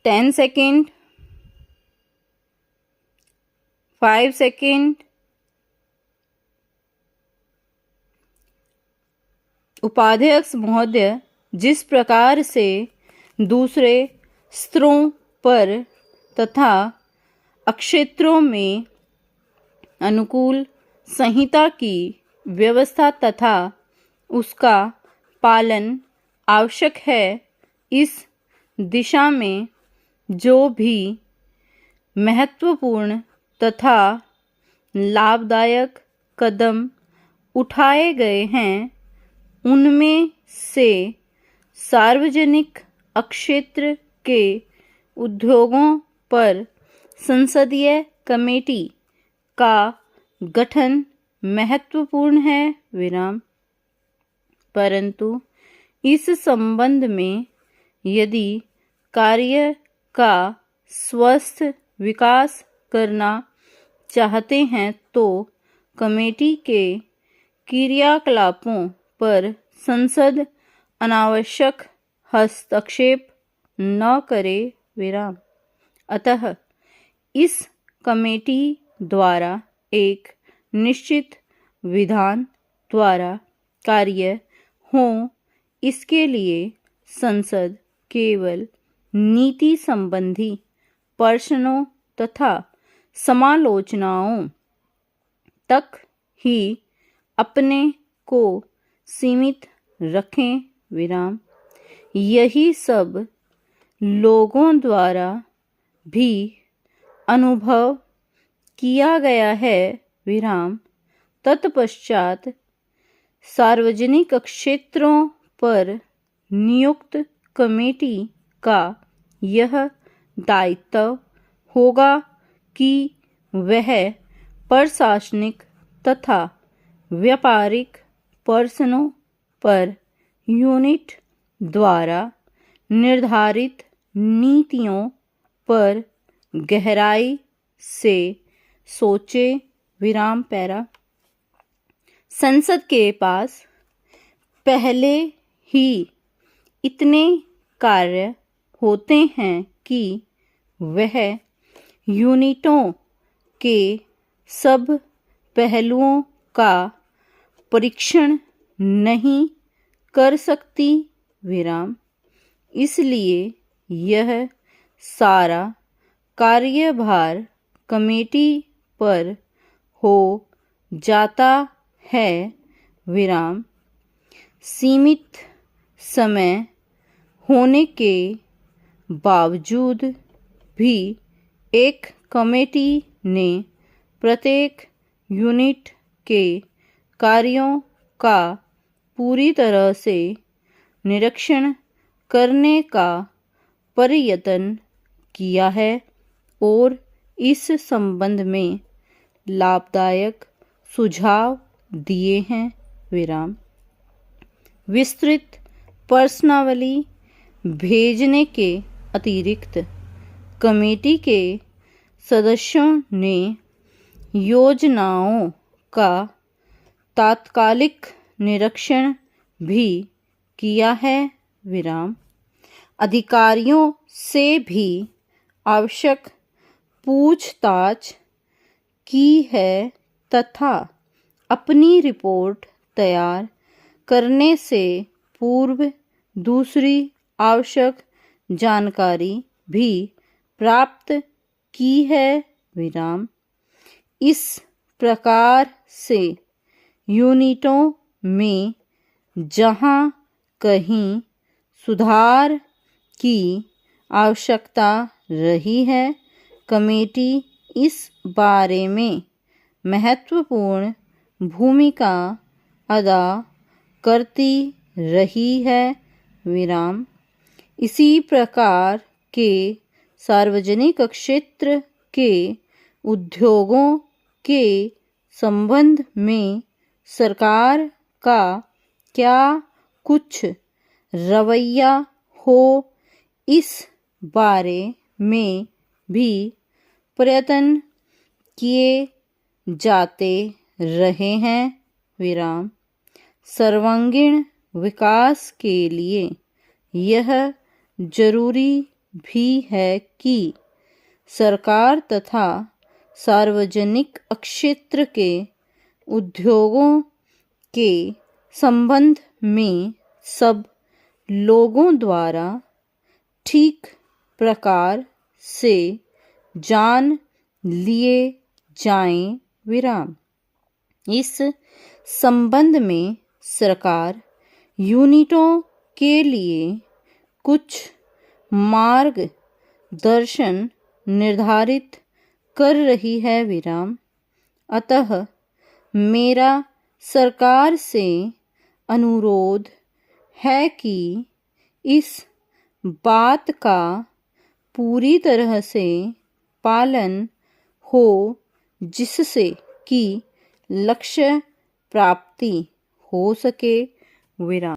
10 second, 5 second. उपाध्यक्ष महोदय, जिस प्रकार से दूसरे स्तरों पर तथा अक्षेत्रों में अनुकूल संहिता की व्यवस्था तथा उसका पालन आवश्यक है, इस दिशा में जो भी महत्वपूर्ण तथा लाभदायक कदम उठाए गए हैं, उनमें से सार्वजनिक क्षेत्र के उद्योगों पर संसदीय कमेटी का गठन महत्वपूर्ण है विराम। परंतु इस संबंध में यदि कार्य का स्वस्थ विकास करना चाहते हैं तो कमेटी के क्रियाकलापों पर संसद अनावश्यक हस्तक्षेप न करे विराम। अतः इस कमेटी द्वारा एक निश्चित विधान द्वारा कार्य हों, इसके लिए संसद केवल नीति संबंधी प्रश्नों तथा समालोचनाओं तक ही अपने को सीमित रखें विराम। यही सब लोगों द्वारा भी अनुभव किया गया है विराम। तत्पश्चात सार्वजनिक क्षेत्रों पर नियुक्त कमेटी का यह दायित्व होगा कि वह प्रशासनिक तथा व्यापारिक प्रश्नों पर यूनिट द्वारा निर्धारित नीतियों पर गहराई से सोचे विराम पैरा। संसद के पास पहले ही इतने कार्य होते हैं कि वह यूनिटों के सब पहलुओं का परीक्षण नहीं कर सकती विराम। इसलिए यह सारा कार्यभार कमेटी पर हो जाता है विराम। सीमित समय होने के बावजूद भी एक कमेटी ने प्रत्येक यूनिट के कार्यों का पूरी तरह से निरीक्षण करने का प्रयत्न किया है और इस संबंध में लाभदायक सुझाव दिए हैं विराम। विस्तृत प्रश्नावली भेजने के अतिरिक्त कमेटी के सदस्यों ने योजनाओं का तात्कालिक निरीक्षण भी किया है विराम। अधिकारियों से भी आवश्यक पूछताछ की है तथा अपनी रिपोर्ट तैयार करने से पूर्व दूसरी आवश्यक जानकारी भी प्राप्त की है विराम। इस प्रकार से यूनिटों में जहाँ कहीं सुधार की आवश्यकता रही है, कमेटी इस बारे में महत्वपूर्ण भूमिका अदा करती रही है विराम। इसी प्रकार के सार्वजनिक क्षेत्र के उद्योगों के संबंध में सरकार का क्या कुछ रवैया हो, इस बारे में भी प्रयत्न किए जाते रहे हैं विराम। सर्वांगीण विकास के लिए यह जरूरी भी है कि सरकार तथा सार्वजनिक क्षेत्र के उद्योगों के संबंध में सब लोगों द्वारा ठीक प्रकार से जान लिए जाएं। विराम। इस संबंध में सरकार यूनिटों के लिए कुछ मार्गदर्शन निर्धारित कर रही है। विराम। अतः मेरा सरकार से अनुरोध है कि इस बात का पूरी तरह से पालन हो जिससे कि लक्ष्य प्राप्ति हो सके। विराम।